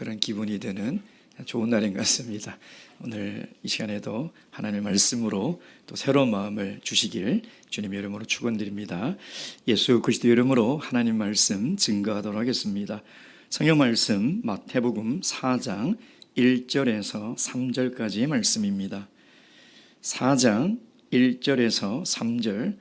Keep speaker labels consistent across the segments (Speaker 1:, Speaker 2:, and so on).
Speaker 1: 그런 기분이 드는 좋은 날인 것 같습니다. 오늘 이 시간에도 하나님의 말씀으로 또 새로운 마음을 주시길 주님의 이름으로 축원드립니다. 예수 그리스도 이름으로 하나님 말씀 증거하도록 하겠습니다. 성경 말씀 마태복음 4장 1절에서 3절까지의 말씀입니다. 4장 1절에서 3절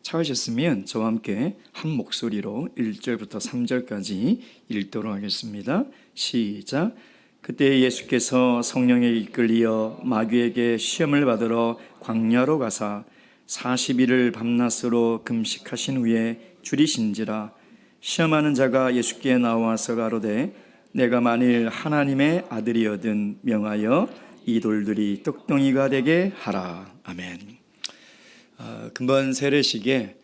Speaker 1: 찾으셨으면 저와 함께 한 목소리로 1절부터 3절까지 읽도록 하겠습니다. 시작. 그때 예수께서 성령에 이끌리어 마귀에게 시험을 받으러 광야로 가사 40일을 밤낮으로 금식하신 후에 줄이신지라. 시험하는 자가 예수께 나와서 가로되 내가 만일 하나님의 아들이거든 명하여 이 돌들이 떡덩이가 되게 하라. 아멘. 금번 세례식에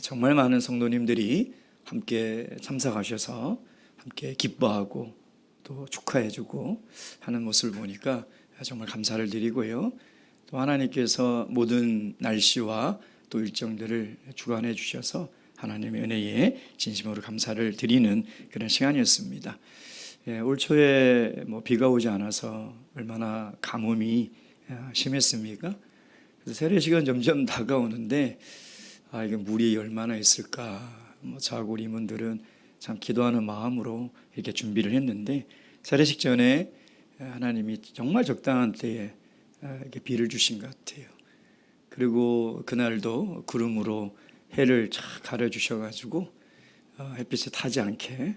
Speaker 1: 정말 많은 성도님들이 함께 참석하셔서 함께 기뻐하고 또 축하해주고 하는 모습을 보니까 정말 감사를 드리고요. 또 하나님께서 모든 날씨와 또 일정들을 주관해 주셔서 하나님의 은혜에 진심으로 감사를 드리는 그런 시간이었습니다. 올 초에 비가 오지 않아서 얼마나 가뭄이 심했습니까? 그래서 세례식은 점점 다가오는데 이게 물이 얼마나 있을까? 저하고 우리 임원들은 참 기도하는 마음으로 이렇게 준비를 했는데 세례식 전에 하나님이 정말 적당한 때에 이렇게 비를 주신 것 같아요. 그리고 그날도 구름으로 해를 쫙 가려주셔가지고 햇빛에 타지 않게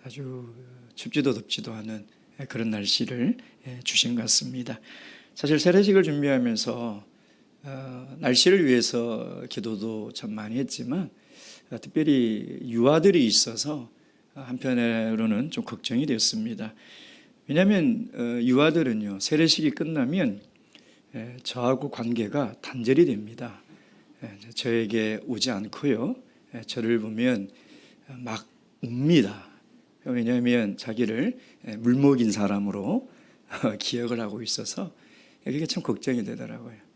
Speaker 1: 아주 춥지도 덥지도 않은 그런 날씨를 주신 것 같습니다. 사실 세례식을 준비하면서 날씨를 위해서 기도도 참 많이 했지만 특별히 유아들이 있어서 한편으로는 좀 걱정이 되었습니다. 왜냐하면 유아들은요 세례식이 끝나면 저하고 관계가 단절이 됩니다. 저에게 오지 않고요 저를 보면 막 웁니다. 왜냐하면 자기를 물먹인 사람으로 기억을 하고 있어서 그게 참 걱정이 되더라고요.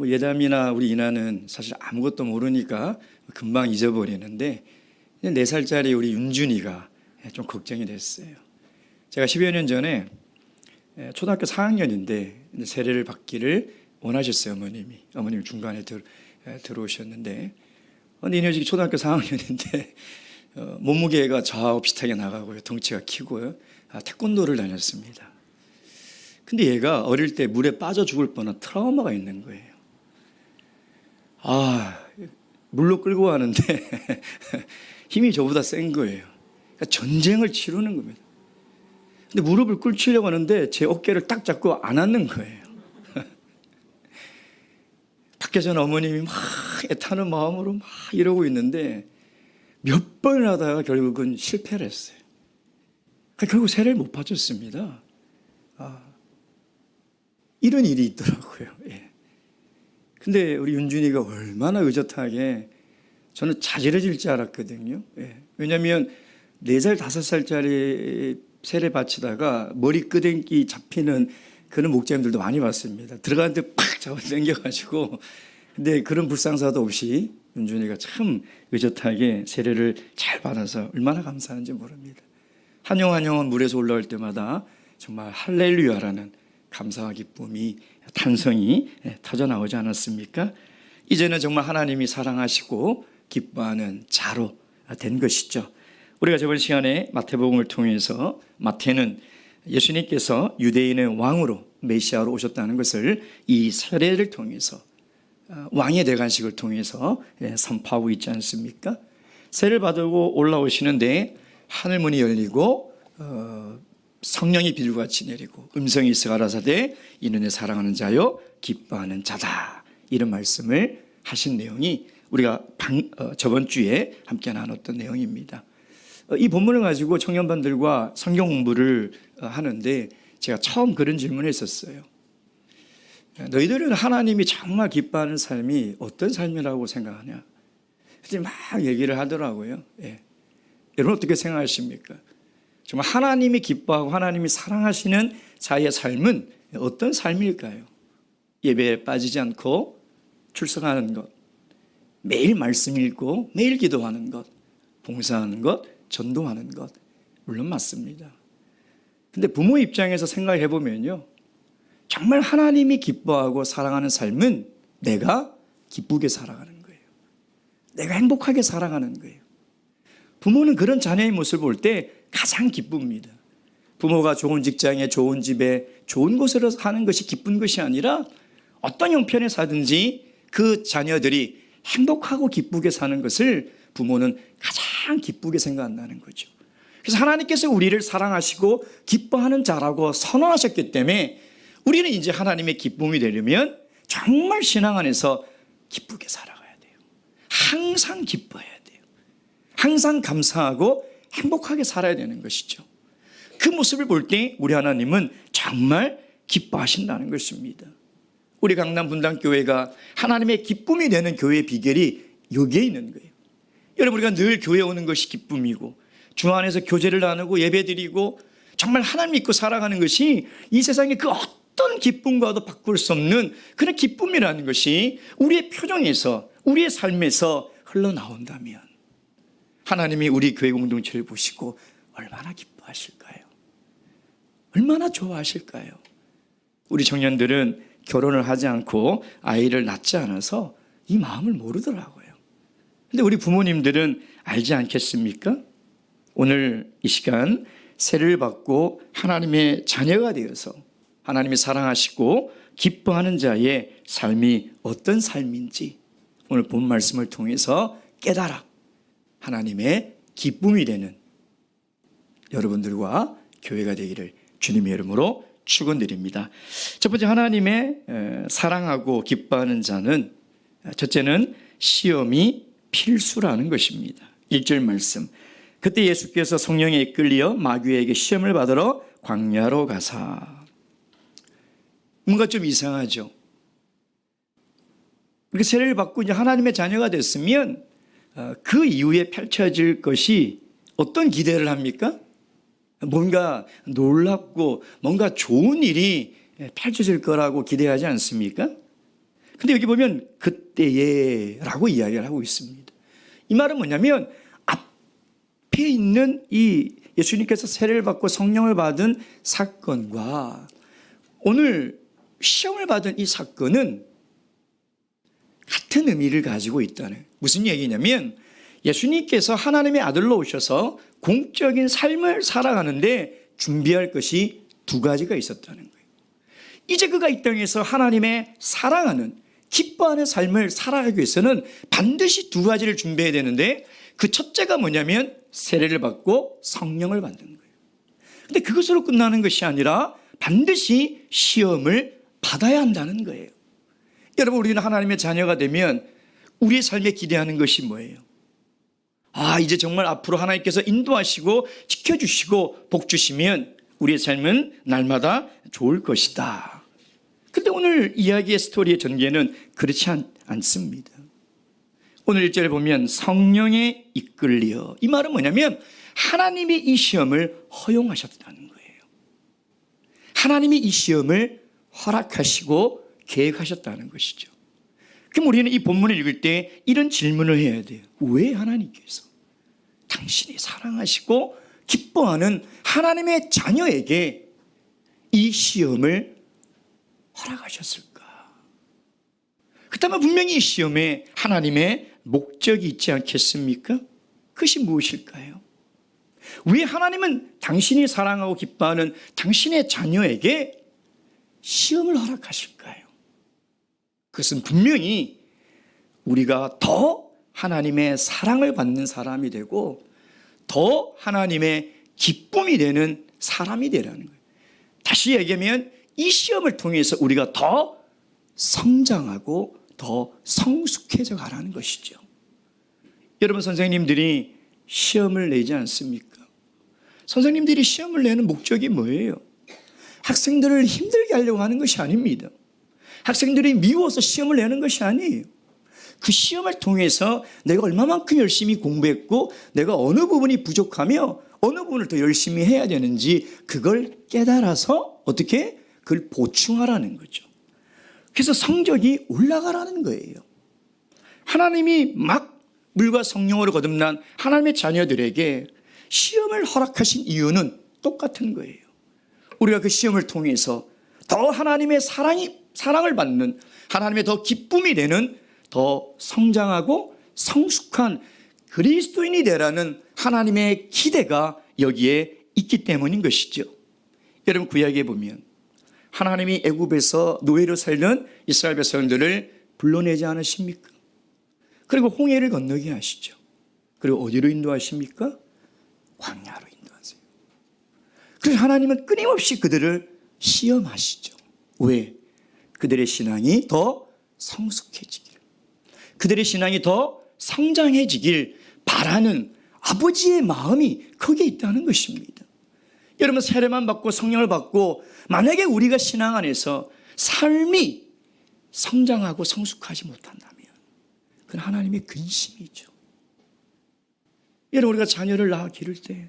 Speaker 1: 예담이나 우리 이나는 사실 아무것도 모르니까 금방 잊어버리는데 4살짜리 우리 윤준이가 좀 걱정이 됐어요. 제가 10여 년 전에 초등학교 4학년인데 세례를 받기를 원하셨어요. 어머님이 중간에 들어오셨는데 이녀식이 초등학교 4학년인데 몸무게가 저하고 비슷하게 나가고요. 덩치가 키고요. 태권도를 다녔습니다. 근데 얘가 어릴 때 물에 빠져 죽을 뻔한 트라우마가 있는 거예요. 물로 끌고 가는데 힘이 저보다 센 거예요. 그러니까 전쟁을 치르는 겁니다. 근데 무릎을 꿇히려고 하는데 제 어깨를 딱 잡고 안았는 거예요. 밖에서는 어머님이 막 애타는 마음으로 막 이러고 있는데 몇 번을 하다가 결국은 실패를 했어요. 결국 세례를 못 받았습니다. 이런 일이 있더라고요. 근데 우리 윤준이가 얼마나 의젓하게 저는 자지러질 줄 알았거든요. 왜냐하면 4살, 5살짜리 세례 바치다가 머리 끄댕기 잡히는 그런 목자님들도 많이 봤습니다. 들어가는데 팍 잡아 당겨가지고 근데 그런 불상사도 없이 윤준이가 참 의젓하게 세례를 잘 받아서 얼마나 감사한지 모릅니다. 한영은 물에서 올라올 때마다 정말 할렐루야라는 감사와 기쁨이 탄성이 터져나오지 않았습니까? 이제는 정말 하나님이 사랑하시고 기뻐하는 자로 된 것이죠. 우리가 저번 시간에 마태복음을 통해서 마태는 예수님께서 유대인의 왕으로 메시아로 오셨다는 것을 이 세례를 통해서 왕의 대관식을 통해서 선포하고 있지 않습니까? 세례를 받고 올라오시는데 하늘문이 열리고 성령이 비둘기같이 내리고 음성이 있어 가라사대 이는 내 사랑하는 자요 기뻐하는 자다. 이런 말씀을 하신 내용이 우리가 저번 주에 함께 나눴던 내용입니다. 이 본문을 가지고 청년반들과 성경 공부를 하는데 제가 처음 그런 질문을 했었어요. 너희들은 하나님이 정말 기뻐하는 삶이 어떤 삶이라고 생각하냐? 그때 막 얘기를 하더라고요. 여러분 어떻게 생각하십니까? 정말 하나님이 기뻐하고 하나님이 사랑하시는 자의 삶은 어떤 삶일까요? 예배에 빠지지 않고 출석하는 것, 매일 말씀 읽고 매일 기도하는 것, 봉사하는 것, 전도하는 것, 물론 맞습니다. 근데 부모 입장에서 생각해 보면요, 정말 하나님이 기뻐하고 사랑하는 삶은 내가 기쁘게 살아가는 거예요. 내가 행복하게 살아가는 거예요. 부모는 그런 자녀의 모습을 볼 때 가장 기쁩니다. 부모가 좋은 직장에, 좋은 집에, 좋은 곳으로 사는 것이 기쁜 것이 아니라 어떤 형편에 사든지 그 자녀들이 행복하고 기쁘게 사는 것을 부모는 가장 기쁘게 생각한다는 거죠. 그래서 하나님께서 우리를 사랑하시고 기뻐하는 자라고 선언하셨기 때문에 우리는 이제 하나님의 기쁨이 되려면 정말 신앙 안에서 기쁘게 살아가야 돼요. 항상 기뻐해야 돼요. 항상 감사하고 행복하게 살아야 되는 것이죠. 그 모습을 볼 때 우리 하나님은 정말 기뻐하신다는 것입니다. 우리 강남 분당교회가 하나님의 기쁨이 되는 교회의 비결이 여기에 있는 거예요. 여러분, 우리가 늘 교회에 오는 것이 기쁨이고 주 안에서 교제를 나누고 예배드리고 정말 하나님 믿고 살아가는 것이 이 세상의 그 어떤 기쁨과도 바꿀 수 없는 그런 기쁨이라는 것이 우리의 표정에서, 우리의 삶에서 흘러나온다면 하나님이 우리 교회 공동체를 보시고 얼마나 기뻐하실까요? 얼마나 좋아하실까요? 우리 청년들은 결혼을 하지 않고 아이를 낳지 않아서 이 마음을 모르더라고요. 근데 우리 부모님들은 알지 않겠습니까? 오늘 이 시간 세례를 받고 하나님의 자녀가 되어서 하나님이 사랑하시고 기뻐하는 자의 삶이 어떤 삶인지 오늘 본 말씀을 통해서 깨달아 하나님의 기쁨이 되는 여러분들과 교회가 되기를 주님의 이름으로 축원드립니다. 첫 번째, 하나님의 사랑하고 기뻐하는 자는 첫째는 시험이 필수라는 것입니다. 1절 말씀, 그때 예수께서 성령에 이끌려 마귀에게 시험을 받으러 광야로 가사. 뭔가 좀 이상하죠. 이렇게 세례를 받고 이제 하나님의 자녀가 됐으면 그 이후에 펼쳐질 것이 어떤 기대를 합니까? 뭔가 놀랍고 뭔가 좋은 일이 펼쳐질 거라고 기대하지 않습니까? 근데 여기 보면 그때에 라고 이야기를 하고 있습니다. 이 말은 뭐냐면 앞에 있는 이 예수님께서 세례를 받고 성령을 받은 사건과 오늘 시험을 받은 이 사건은 같은 의미를 가지고 있다는, 무슨 얘기냐면 예수님께서 하나님의 아들로 오셔서 공적인 삶을 살아가는데 준비할 것이 두 가지가 있었다는 거예요. 이제 그가 이 땅에서 하나님의 사랑하는 기뻐하는 삶을 살아가기 위해서는 반드시 두 가지를 준비해야 되는데 그 첫째가 뭐냐면 세례를 받고 성령을 받는 거예요. 근데 그것으로 끝나는 것이 아니라 반드시 시험을 받아야 한다는 거예요. 여러분, 우리는 하나님의 자녀가 되면 우리의 삶에 기대하는 것이 뭐예요? 이제 정말 앞으로 하나님께서 인도하시고 지켜주시고 복 주시면 우리의 삶은 날마다 좋을 것이다. 근데 오늘 이야기의 스토리의 전개는 그렇지 않습니다. 오늘 1절에 보면 성령에 이끌려, 이 말은 뭐냐면 하나님이 이 시험을 허용하셨다는 거예요. 하나님이 이 시험을 허락하시고 계획하셨다는 것이죠. 그럼 우리는 이 본문을 읽을 때 이런 질문을 해야 돼요. 왜 하나님께서 당신이 사랑하시고 기뻐하는 하나님의 자녀에게 이 시험을 허락하셨을까? 그렇다면 분명히 이 시험에 하나님의 목적이 있지 않겠습니까? 그것이 무엇일까요? 왜 하나님은 당신이 사랑하고 기뻐하는 당신의 자녀에게 시험을 허락하실까요? 그것은 분명히 우리가 더 하나님의 사랑을 받는 사람이 되고 더 하나님의 기쁨이 되는 사람이 되라는 거예요. 다시 얘기하면 이 시험을 통해서 우리가 더 성장하고 더 성숙해져 가라는 것이죠. 여러분, 선생님들이 시험을 내지 않습니까? 선생님들이 시험을 내는 목적이 뭐예요? 학생들을 힘들게 하려고 하는 것이 아닙니다. 학생들이 미워서 시험을 내는 것이 아니에요. 그 시험을 통해서 내가 얼마만큼 열심히 공부했고 내가 어느 부분이 부족하며 어느 부분을 더 열심히 해야 되는지 그걸 깨달아서 어떻게 그걸 보충하라는 거죠. 그래서 성적이 올라가라는 거예요. 하나님이 막 물과 성령으로 거듭난 하나님의 자녀들에게 시험을 허락하신 이유는 똑같은 거예요. 우리가 그 시험을 통해서 더 하나님의 사랑을 받는, 하나님의 더 기쁨이 되는, 더 성장하고 성숙한 그리스도인이 되라는 하나님의 기대가 여기에 있기 때문인 것이죠. 여러분, 구약에 보면 하나님이 애굽에서 노예로 살던 이스라엘 백성들을 불러내지 않으십니까? 그리고 홍해를 건너게 하시죠. 그리고 어디로 인도하십니까? 광야로 인도하세요. 그래서 하나님은 끊임없이 그들을 시험하시죠. 왜? 그들의 신앙이 더 성숙해지길, 그들의 신앙이 더 성장해지길 바라는 아버지의 마음이 거기에 있다는 것입니다. 여러분, 세례만 받고 성령을 받고 만약에 우리가 신앙 안에서 삶이 성장하고 성숙하지 못한다면 그건 하나님의 근심이죠. 여러분, 우리가 자녀를 낳아 기를 때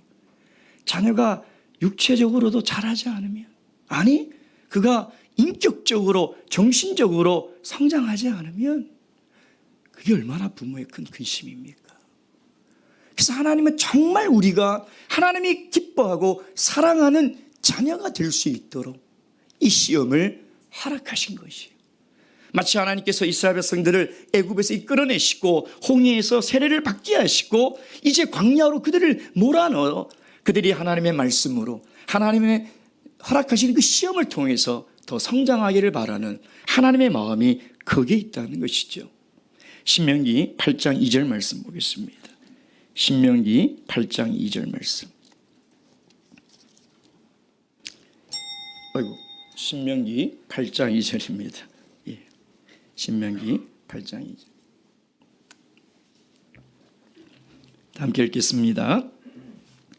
Speaker 1: 자녀가 육체적으로도 자라지 않으면, 아니 그가 인격적으로 정신적으로 성장하지 않으면 그게 얼마나 부모의 큰 근심입니까? 그래서 하나님은 정말 우리가 하나님이 기뻐하고 사랑하는 자녀가 될 수 있도록 이 시험을 허락하신 것이에요. 마치 하나님께서 이스라엘 백성들을 애굽에서 이끌어내시고 홍해에서 세례를 받게 하시고 이제 광야로 그들을 몰아넣어 그들이 하나님의 말씀으로 하나님의 허락하시는 그 시험을 통해서 더 성장하기를 바라는 하나님의 마음이 거기에 있다는 것이죠. 신명기 8장 2절 말씀 보겠습니다. 신명기 8장 2절 말씀. 신명기 8장 2절입니다. 예. 신명기 8장 2절. 함께 읽겠습니다.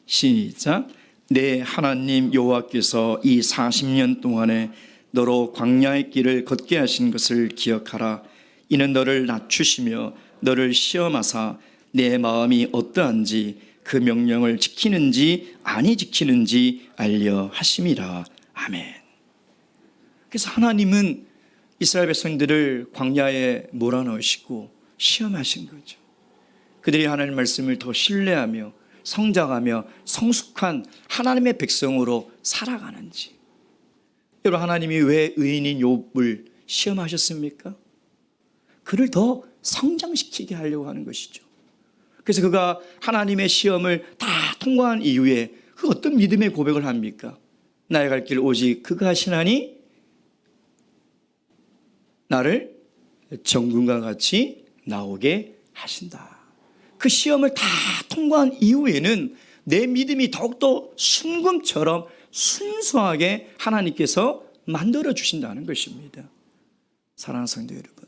Speaker 1: 시작. 내 하나님 여호와께서 이 40년 동안에 너로 광야의 길을 걷게 하신 것을 기억하라. 이는 너를 낮추시며 너를 시험하사 내 마음이 어떠한지 그 명령을 지키는지 아니 지키는지 알려 하심이라. 아멘. 그래서 하나님은 이스라엘 백성들을 광야에 몰아넣으시고 시험하신 거죠. 그들이 하나님 말씀을 더 신뢰하며 성장하며 성숙한 하나님의 백성으로 살아가는지. 여러분, 하나님이 왜 의인인 욥을 시험하셨습니까? 그를 더 성장시키게 하려고 하는 것이죠. 그래서 그가 하나님의 시험을 다 통과한 이후에 그 어떤 믿음의 고백을 합니까? 나의 갈 길 오직 그가 하시나니 나를 정금과 같이 나오게 하신다. 그 시험을 다 통과한 이후에는 내 믿음이 더욱더 순금처럼 순수하게 하나님께서 만들어 주신다는 것입니다. 사랑하는 성도 여러분,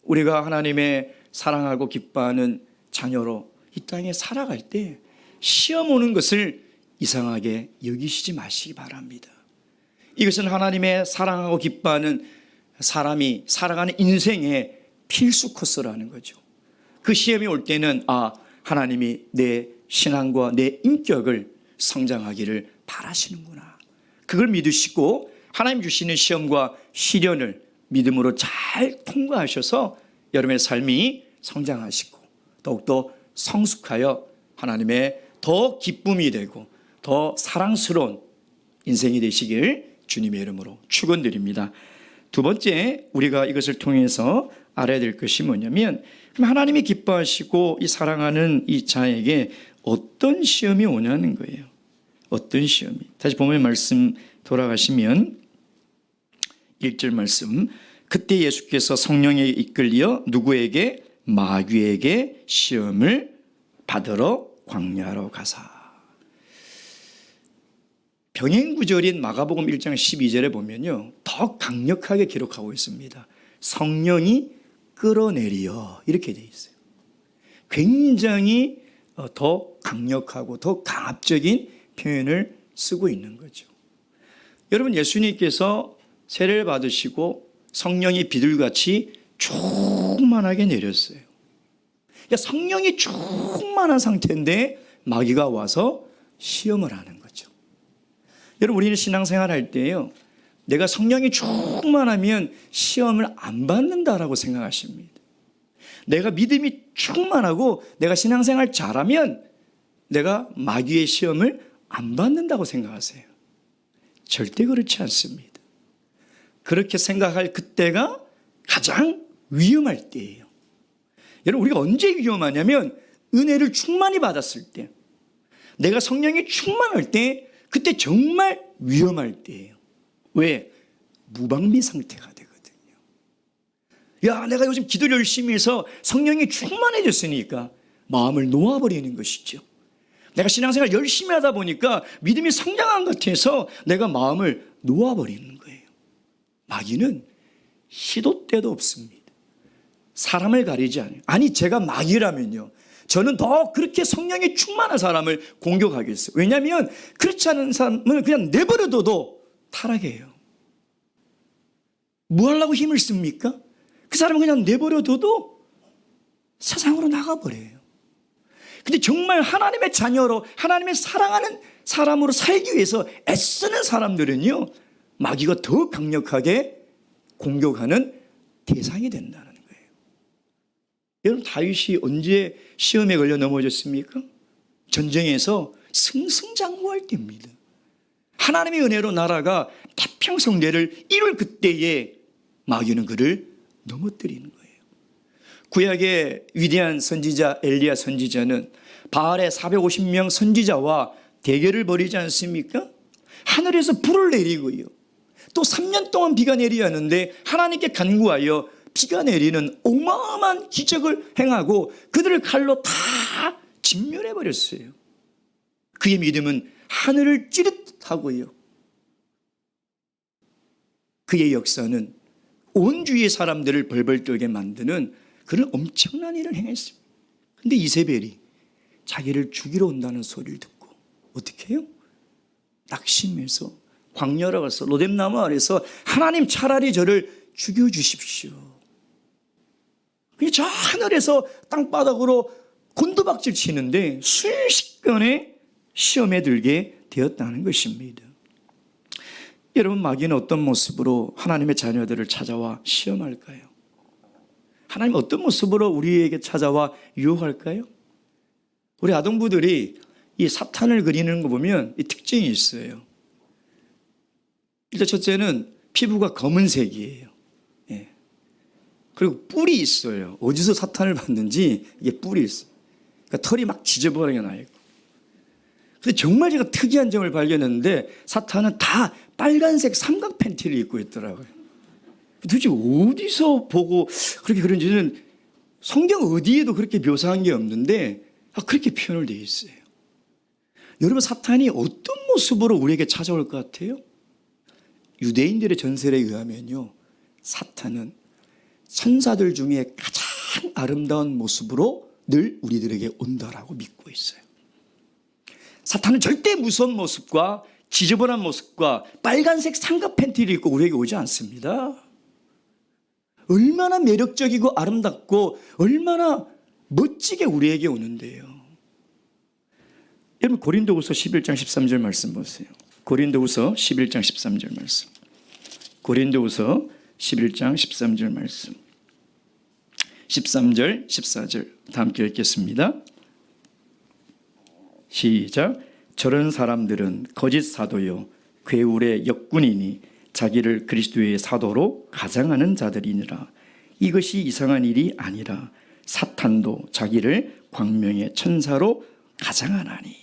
Speaker 1: 우리가 하나님의 사랑하고 기뻐하는 자녀로 이 땅에 살아갈 때 시험 오는 것을 이상하게 여기시지 마시기 바랍니다. 이것은 하나님의 사랑하고 기뻐하는 사람이 살아가는 인생의 필수 코스라는 거죠. 그 시험이 올 때는 하나님이 내 신앙과 내 인격을 성장하기를 바라시는구나. 그걸 믿으시고 하나님 주시는 시험과 시련을 믿음으로 잘 통과하셔서 여러분의 삶이 성장하시고 더욱더 성숙하여 하나님의 더 기쁨이 되고 더 사랑스러운 인생이 되시길 주님의 이름으로 축원드립니다. 두 번째, 우리가 이것을 통해서 알아야 될 것이 뭐냐면, 하나님이 기뻐하시고 이 사랑하는 이 자에게 어떤 시험이 오냐는 거예요. 어떤 시험이. 다시 보면 말씀 돌아가시면 1절 말씀. 그때 예수께서 성령에 이끌려 누구에게? 마귀에게 시험을 받으러 광야로 가사. 병행구절인 마가복음 1장 12절에 보면요, 더 강력하게 기록하고 있습니다. 성령이 끌어내리어, 이렇게 되어 있어요. 굉장히 더 강력하고 더 강압적인 표현을 쓰고 있는 거죠. 여러분, 예수님께서 세례를 받으시고 성령이 비둘같이 충만하게 내렸어요. 그러니까 성령이 충만한 상태인데 마귀가 와서 시험을 하는 거죠. 여러분, 우리는 신앙생활 할 때요, 내가 성령이 충만하면 시험을 안 받는다라고 생각하십니다. 내가 믿음이 충만하고 내가 신앙생활 잘하면 내가 마귀의 시험을 안 받는다고 생각하세요. 절대 그렇지 않습니다. 그렇게 생각할 그때가 가장 위험할 때예요. 여러분, 우리가 언제 위험하냐면 은혜를 충만히 받았을 때, 내가 성령이 충만할 때, 그때 정말 위험할 때예요. 왜? 무방비 상태가 되거든요. 야, 내가 요즘 기도를 열심히 해서 성령이 충만해졌으니까 마음을 놓아버리는 것이죠. 내가 신앙생활 열심히 하다 보니까 믿음이 성장한 것 같아서 내가 마음을 놓아버리는 거예요. 마귀는 시도 때도 없습니다. 사람을 가리지 않아요. 아니, 제가 마귀라면요, 저는 더 그렇게 성령이 충만한 사람을 공격하겠어요. 왜냐하면 그렇지 않은 사람은 그냥 내버려둬도 타락해요. 뭐 하려고 힘을 씁니까? 그 사람은 그냥 내버려둬도 세상으로 나가버려요. 근데 정말 하나님의 자녀로, 하나님의 사랑하는 사람으로 살기 위해서 애쓰는 사람들은요, 마귀가 더 강력하게 공격하는 대상이 된다는 거예요. 여러분, 다윗이 언제 시험에 걸려 넘어졌습니까? 전쟁에서 승승장구할 때입니다. 하나님의 은혜로 나라가 태평성대를 이룰 그때에 마귀는 그를 넘어뜨리는 거예요. 구약의 위대한 선지자 엘리야 선지자는 바알의 450명 선지자와 대결을 벌이지 않습니까? 하늘에서 불을 내리고요, 또 3년 동안 비가 내려야 하는데 하나님께 간구하여 비가 내리는 어마어마한 기적을 행하고 그들을 칼로 다 진멸해 버렸어요. 그의 믿음은 하늘을 찌릿하고요, 그의 역사는 온 주위의 사람들을 벌벌 떨게 만드는 그런 엄청난 일을 행했습니다. 그런데 이세벨이 자기를 죽이러 온다는 소리를 듣고 어떻게 해요? 낙심해서 광야로 가서 로뎀나무 아래서 하나님, 차라리 저를 죽여주십시오. 저 하늘에서 땅바닥으로 곤두박질 치는데 순식간에 시험에 들게 되었다는 것입니다. 여러분, 마귀는 어떤 모습으로 하나님의 자녀들을 찾아와 시험할까요? 하나님 어떤 모습으로 우리에게 찾아와 유혹할까요? 우리 아동부들이 이 사탄을 그리는 거 보면 이 특징이 있어요. 일단 첫째는 피부가 검은색이에요. 예. 그리고 뿔이 있어요. 어디서 사탄을 봤는지 이게 뿔이 있어요. 그러니까 털이 막 지저분하게 나 있고. 근데 정말 제가 특이한 점을 발견했는데 사탄은 다 빨간색 삼각 팬티를 입고 있더라고요. 도대체 어디서 보고 그렇게 그런지는 성경 어디에도 그렇게 묘사한 게 없는데 그렇게 표현을 되어 있어요. 여러분, 사탄이 어떤 모습으로 우리에게 찾아올 것 같아요? 유대인들의 전설에 의하면요, 사탄은 천사들 중에 가장 아름다운 모습으로 늘 우리들에게 온다라고 믿고 있어요. 사탄은 절대 무서운 모습과 지저분한 모습과 빨간색 삼각 팬티를 입고 우리에게 오지 않습니다. 얼마나 매력적이고 아름답고 얼마나 멋지게 우리에게 오는데요. 여러분, 고린도후서 11장 13절 말씀 보세요. 고린도후서 11장 13절 말씀. 고린도후서 11장 13절 말씀. 13절, 14절 다 함께 읽겠습니다. 시작. 저런 사람들은 거짓 사도요 괴울의 역군이니 자기를 그리스도의 사도로 가장하는 자들이니라. 이것이 이상한 일이 아니라 사탄도 자기를 광명의 천사로 가장하나니.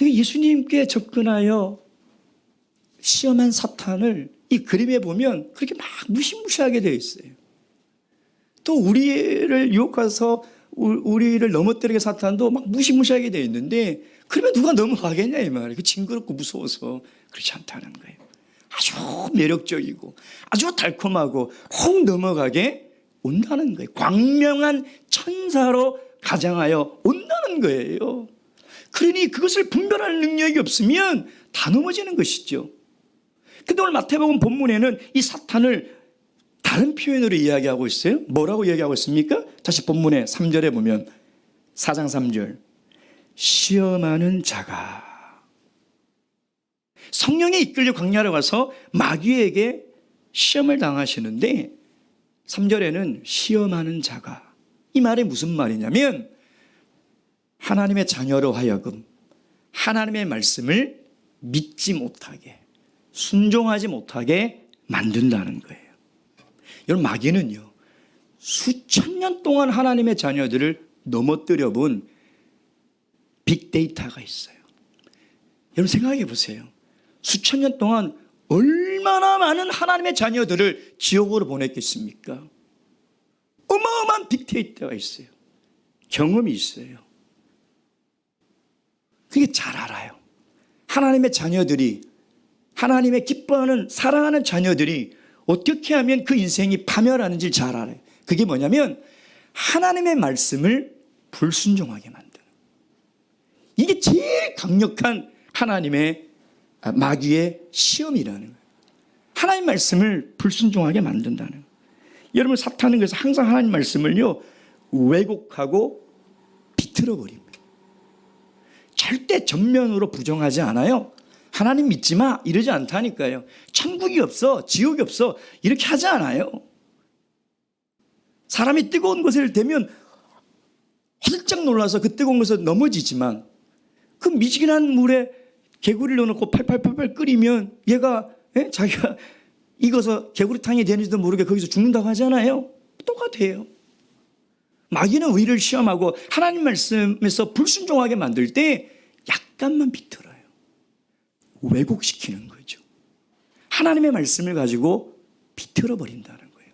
Speaker 1: 예수님께 접근하여 시험한 사탄을 이 그림에 보면 그렇게 막 무시무시하게 되어 있어요. 또 우리를 유혹해서 우리를 넘어뜨리게 사탄도 막 무시무시하게 되어 있는데, 그러면 누가 넘어가겠냐 이 말이에요. 징그럽고 무서워서. 그렇지 않다는 거예요. 아주 매력적이고 아주 달콤하고 혹 넘어가게 온다는 거예요. 광명한 천사로 가장하여 온다는 거예요. 그러니 그것을 분별할 능력이 없으면 다 넘어지는 것이죠. 근데 오늘 마태복음 본문에는 이 사탄을 다른 표현으로 이야기하고 있어요. 뭐라고 이야기하고 있습니까? 다시 본문의 3절에 보면 4장 3절. 시험하는 자가. 성령에 이끌려 광야로 가서 마귀에게 시험을 당하시는데 3절에는 시험하는 자가. 이 말이 무슨 말이냐면 하나님의 자녀로 하여금 하나님의 말씀을 믿지 못하게, 순종하지 못하게 만든다는 거예요. 여러분, 마귀는요, 수천 년 동안 하나님의 자녀들을 넘어뜨려 본 빅데이터가 있어요. 여러분, 생각해 보세요. 수천 년 동안 얼마나 많은 하나님의 자녀들을 지옥으로 보냈겠습니까? 어마어마한 빅데이터가 있어요. 경험이 있어요. 그게 잘 알아요. 하나님의 자녀들이, 하나님의 기뻐하는 사랑하는 자녀들이 어떻게 하면 그 인생이 파멸하는지 잘 알아요. 그게 뭐냐면 하나님의 말씀을 불순종하게 만드는, 이게 제일 강력한 하나님의 마귀의 시험이라는 거예요. 하나님 말씀을 불순종하게 만든다는 거예요. 여러분, 사탄은 그래서 항상 하나님 말씀을요 왜곡하고 비틀어 버립니다. 절대 전면으로 부정하지 않아요. 하나님 믿지 마 이러지 않다니까요. 천국이 없어, 지옥이 없어 이렇게 하지 않아요. 사람이 뜨거운 것을 대면 활짝 놀라서 그 뜨거운 것에 넘어지지만 그 미지근한 물에 개구리를 넣어놓고 팔팔팔팔 끓이면 얘가 자기가 익어서 개구리탕이 되는지도 모르게 거기서 죽는다고 하잖아요. 똑같아요. 마귀는 우리를 시험하고 하나님 말씀에서 불순종하게 만들 때 약간만 비틀어요. 왜곡시키는 거죠. 하나님의 말씀을 가지고 비틀어 버린다는 거예요.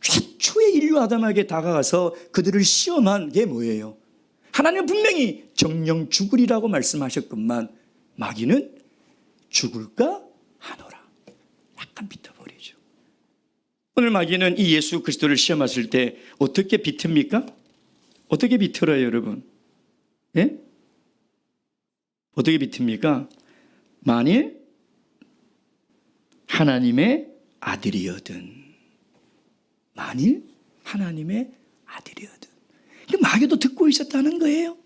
Speaker 1: 최초의 인류 아담에게 다가가서 그들을 시험한 게 뭐예요? 하나님은 분명히 정령 죽으리라고 말씀하셨건만 마귀는 죽을까 하노라. 약간 비틀어버리죠. 오늘 마귀는 이 예수 그리스도를 시험하실 때 어떻게 비틉니까? 어떻게 비틀어요, 여러분? 예? 어떻게 비틉니까? 만일 하나님의 아들이거든. 만일 하나님의 아들이거든. 마귀도 듣고 있었다는 거예요.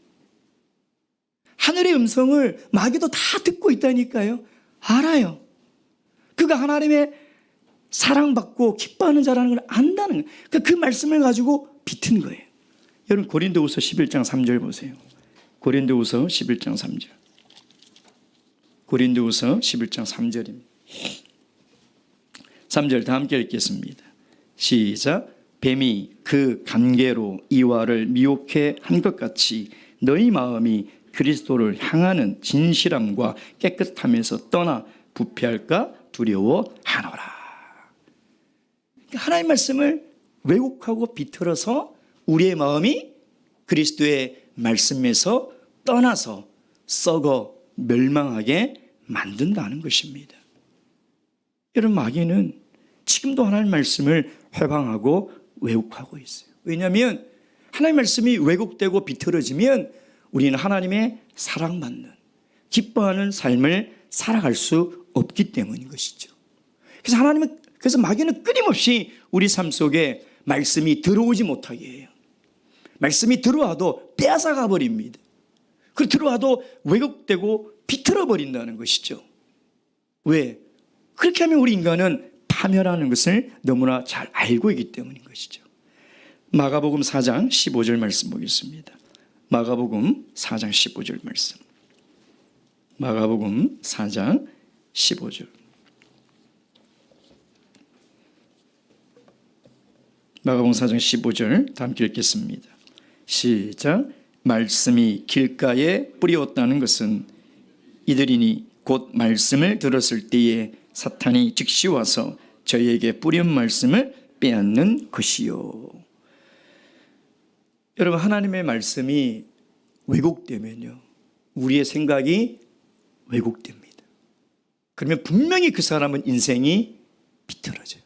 Speaker 1: 하늘의 음성을 마귀도 다 듣고 있다니까요. 알아요. 그가 하나님의 사랑받고 기뻐하는 자라는 걸 안다는 거예요. 그 말씀을 가지고 비튼 거예요. 여러분, 고린도후서 11장 3절 보세요. 고린도후서 11장 3절. 고린도후서 11장 3절입니다. 3절 다 함께 읽겠습니다. 시작. 뱀이 그 관계로 이와를 미혹해 한 것 같이 너희 마음이 그리스도를 향하는 진실함과 깨끗함에서 떠나 부패할까 두려워하노라. 하나님의 말씀을 왜곡하고 비틀어서 우리의 마음이 그리스도의 말씀에서 떠나서 썩어 멸망하게 만든다는 것입니다. 여러분, 마귀는 지금도 하나님의 말씀을 회방하고 왜곡하고 있어요. 왜냐하면 하나님의 말씀이 왜곡되고 비틀어지면 우리는 하나님의 사랑받는, 기뻐하는 삶을 살아갈 수 없기 때문인 것이죠. 그래서 마귀는 끊임없이 우리 삶 속에 말씀이 들어오지 못하게 해요. 말씀이 들어와도 빼앗아가 버립니다. 그 들어와도 왜곡되고 비틀어 버린다는 것이죠. 왜? 그렇게 하면 우리 인간은 파멸하는 것을 너무나 잘 알고 있기 때문인 것이죠. 마가복음 4장 15절 말씀 보겠습니다. 마가복음 4장 15절 말씀. 마가복음 4장 15절. 마가복음 4장 15절 다 함께 읽겠습니다. 시작. 말씀이 길가에 뿌리었다는 것은 이들이니 곧 말씀을 들었을 때에 사탄이 즉시 와서 저희에게 뿌린 말씀을 빼앗는 것이요. 여러분, 하나님의 말씀이 왜곡되면요, 우리의 생각이 왜곡됩니다. 그러면 분명히 그 사람은 인생이 비틀어져요.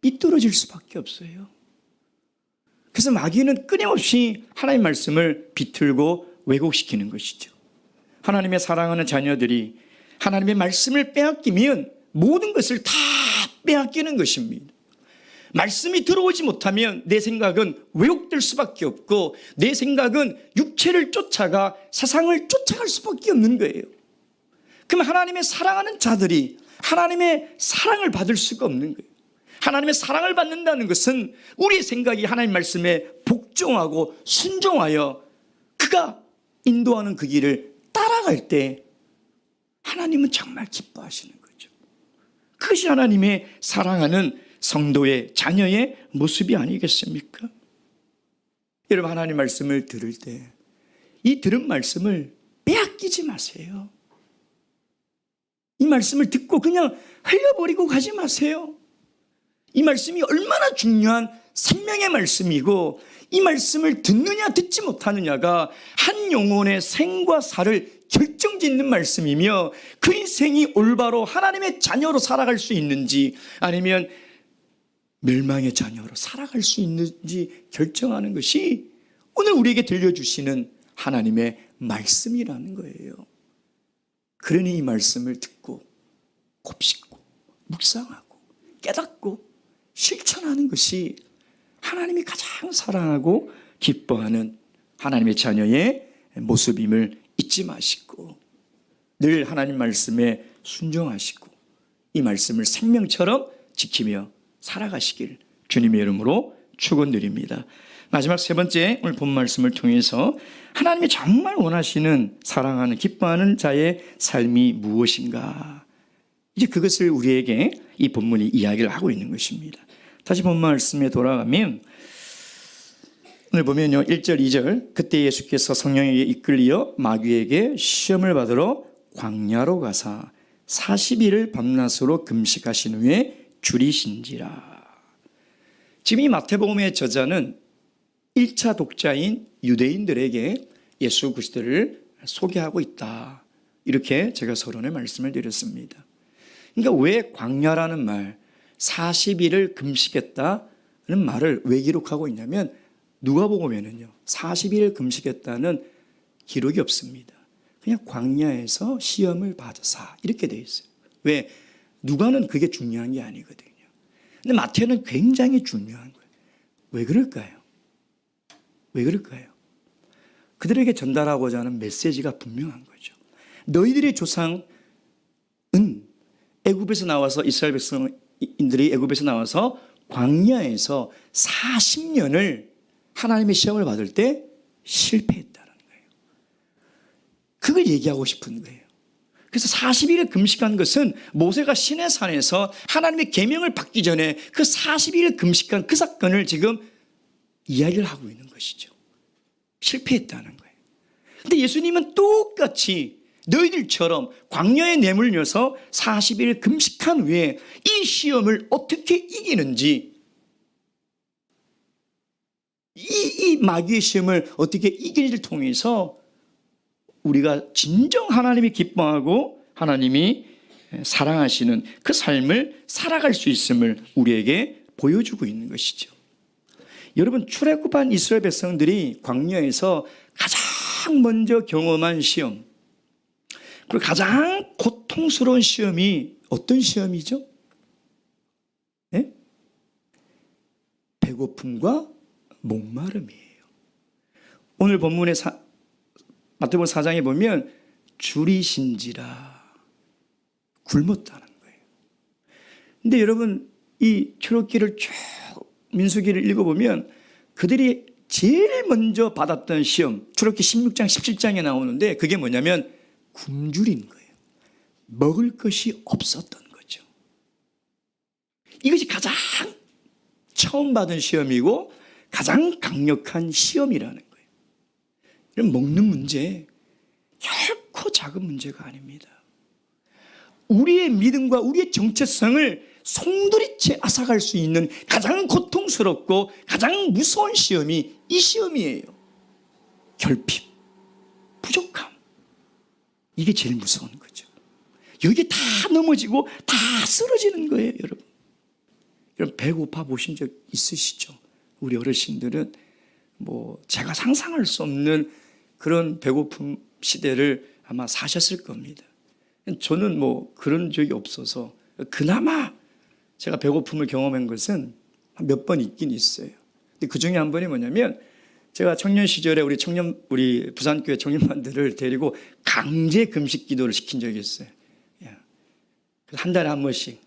Speaker 1: 삐뚤어질 수밖에 없어요. 그래서 마귀는 끊임없이 하나님의 말씀을 비틀고 왜곡시키는 것이죠. 하나님의 사랑하는 자녀들이 하나님의 말씀을 빼앗기면 모든 것을 다 빼앗기는 것입니다. 말씀이 들어오지 못하면 내 생각은 왜곡될 수밖에 없고 내 생각은 육체를 쫓아가 세상을 쫓아갈 수밖에 없는 거예요. 그럼 하나님의 사랑하는 자들이 하나님의 사랑을 받을 수가 없는 거예요. 하나님의 사랑을 받는다는 것은 우리의 생각이 하나님 말씀에 복종하고 순종하여 그가 인도하는 그 길을 따라갈 때 하나님은 정말 기뻐하시는 거죠. 그것이 하나님의 사랑하는 성도의 자녀의 모습이 아니겠습니까? 여러분, 하나님 말씀을 들을 때 이 들은 말씀을 빼앗기지 마세요. 이 말씀을 듣고 그냥 흘려버리고 가지 마세요. 이 말씀이 얼마나 중요한 생명의 말씀이고, 이 말씀을 듣느냐 듣지 못하느냐가 한 영혼의 생과 사를 결정짓는 말씀이며, 그 인생이 올바로 하나님의 자녀로 살아갈 수 있는지 아니면 멸망의 자녀로 살아갈 수 있는지 결정하는 것이 오늘 우리에게 들려주시는 하나님의 말씀이라는 거예요. 그러니 이 말씀을 듣고 곱씹고 묵상하고 깨닫고 실천하는 것이 하나님이 가장 사랑하고 기뻐하는 하나님의 자녀의 모습임을 잊지 마시고, 늘 하나님 말씀에 순종하시고 이 말씀을 생명처럼 지키며 살아가시길 주님의 이름으로 축원드립니다. 마지막 세 번째, 오늘 본 말씀을 통해서 하나님이 정말 원하시는, 사랑하는, 기뻐하는 자의 삶이 무엇인가, 이제 그것을 우리에게 이 본문이 이야기를 하고 있는 것입니다. 다시 본 말씀에 돌아가면 오늘 보면요, 1절 2절, 그때 예수께서 성령에게 이끌리어 마귀에게 시험을 받으러 광야로 가사 40일을 밤낮으로 금식하신 후에 줄이신지라. 지금 이 마태복음의 저자는 1차 독자인 유대인들에게 예수 그리스도를 소개하고 있다, 이렇게 제가 서론에 말씀을 드렸습니다. 그러니까 왜 광야라는 말, 40일을 금식했다는 말을 왜 기록하고 있냐면, 누가복음에는요 40일 금식했다는 기록이 없습니다. 그냥 광야에서 시험을 받으사 이렇게 되어 있어요. 왜? 누가는 그게 중요한 게 아니거든요. 근데 마태는 굉장히 중요한 거예요. 왜 그럴까요? 왜 그럴까요? 그들에게 전달하고자 하는 메시지가 분명한 거죠. 너희들의 조상은 애굽에서 나와서, 이스라엘 백성인들이 애굽에서 나와서 광야에서 40년을 하나님의 시험을 받을 때 실패했다는 거예요. 그걸 얘기하고 싶은 거예요. 그래서 40일을 금식한 것은 모세가 시내산에서 하나님의 계명을 받기 전에 그 40일을 금식한 그 사건을 지금 이야기를 하고 있는 것이죠. 실패했다는 거예요. 근데 예수님은 똑같이 너희들처럼 광야에 내몰려서 40일 금식한 후에 이 시험을 어떻게 이기는지, 이 마귀의 시험을 어떻게 이기는지를 통해서 우리가 진정 하나님이 기뻐하고 하나님이 사랑하시는 그 삶을 살아갈 수 있음을 우리에게 보여주고 있는 것이죠. 여러분, 출애굽한 이스라엘 백성들이 광야에서 가장 먼저 경험한 시험, 그리고 가장 고통스러운 시험이 어떤 시험이죠? 네? 배고픔과 목마름이에요. 오늘 본문의 마태복음 4장에 보면 줄이신지라, 굶었다는 거예요. 근데 여러분, 이 출애굽기를 쭉 민수기를 읽어보면 그들이 제일 먼저 받았던 시험, 출애굽기 16장 17장에 나오는데 그게 뭐냐면 굶주린 거예요. 먹을 것이 없었던 거죠. 이것이 가장 처음 받은 시험이고 가장 강력한 시험이라는 거예요. 이런 먹는 문제 결코 작은 문제가 아닙니다. 우리의 믿음과 우리의 정체성을 송두리째 앗아갈 수 있는 가장 고통스럽고 가장 무서운 시험이 이 시험이에요. 결핍, 부족함, 이게 제일 무서운 거죠. 여기 다 넘어지고 다 쓰러지는 거예요. 여러분 배고파 보신 적 있으시죠? 우리 어르신들은 제가 상상할 수 없는 그런 배고픔 시대를 아마 사셨을 겁니다. 저는 그런 적이 없어서 그나마 제가 배고픔을 경험한 것은 몇 번 있긴 있어요. 근데 그 중에 한 번이 뭐냐면, 제가 청년 시절에 우리 부산교회 청년반들을 데리고 강제 금식 기도를 시킨 적이 있어요. 한 달에 한 번씩.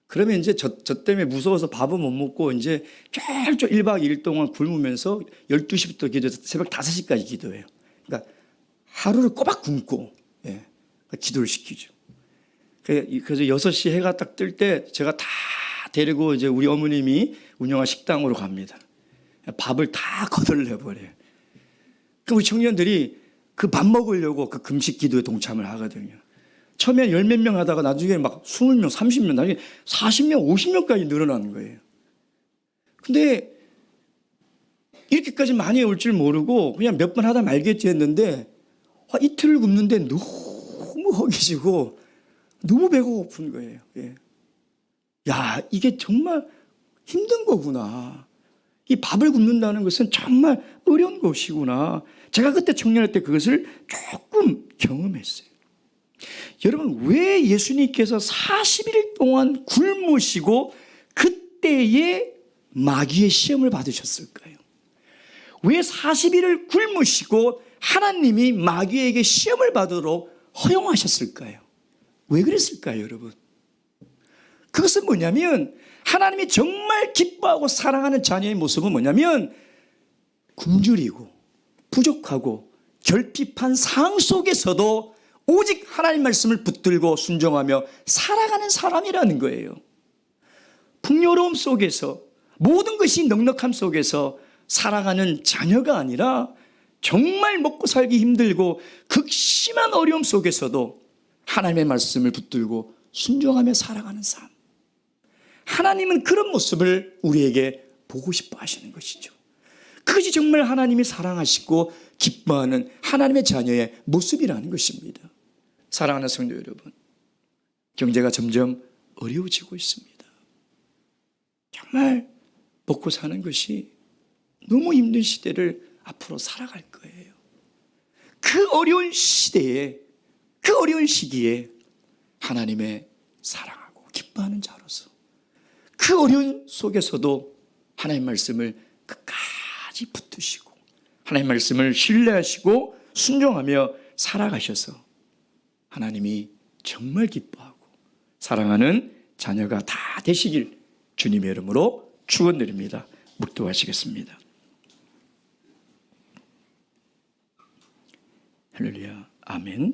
Speaker 1: 그러면 이제 저 때문에 무서워서 밥은 못 먹고 이제 쫄쫄 1박 2일 동안 굶으면서 12시부터 기도해서 새벽 5시까지 기도해요. 그러니까 하루를 꼬박 굶고, 기도를 시키죠. 그래서 6시 해가 딱 뜰 때 제가 다 데리고 이제 우리 어머님이 운영한 식당으로 갑니다. 밥을 다 거덜내버려요. 그럼 우리 청년들이 그 밥 먹으려고 그 금식 기도에 동참을 하거든요. 처음에 10몇 명 하다가 나중에 막 20명, 30명, 나중에 40명, 50명까지 늘어나는 거예요. 근데 이렇게까지 많이 올 줄 모르고 그냥 몇 번 하다 말겠지 했는데 이틀을 굶는데 너무 허기지고 너무 배가 고픈 거예요. 예. 야, 이게 정말 힘든 거구나. 이 밥을 굶는다는 것은 정말 어려운 것이구나. 제가 그때 청년할 때 그것을 조금 경험했어요. 여러분, 왜 예수님께서 40일 동안 굶으시고 그때에 마귀의 시험을 받으셨을까요? 왜 40일을 굶으시고 하나님이 마귀에게 시험을 받도록 허용하셨을까요? 왜 그랬을까요, 여러분? 그것은 뭐냐면 하나님이 정말 기뻐하고 사랑하는 자녀의 모습은 뭐냐면 굶주리고 부족하고 결핍한 상황 속에서도 오직 하나님 말씀을 붙들고 순종하며 살아가는 사람이라는 거예요. 풍요로움 속에서 모든 것이 넉넉함 속에서 살아가는 자녀가 아니라 정말 먹고 살기 힘들고 극심한 어려움 속에서도 하나님의 말씀을 붙들고 순종하며 살아가는 삶. 하나님은 그런 모습을 우리에게 보고 싶어 하시는 것이죠. 그것이 정말 하나님이 사랑하시고 기뻐하는 하나님의 자녀의 모습이라는 것입니다. 사랑하는 성도 여러분, 경제가 점점 어려워지고 있습니다. 정말 먹고 사는 것이 너무 힘든 시대를 앞으로 살아갈 거예요. 그 어려운 시대에, 그 어려운 시기에 하나님의 사랑하고 기뻐하는 자로서 그 어려운 속에서도 하나님 말씀을 끝까지 붙드시고 하나님 말씀을 신뢰하시고 순종하며 살아가셔서 하나님이 정말 기뻐하고 사랑하는 자녀가 다 되시길 주님의 이름으로 축원드립니다. 묵도하시겠습니다. 할렐루야. 아멘.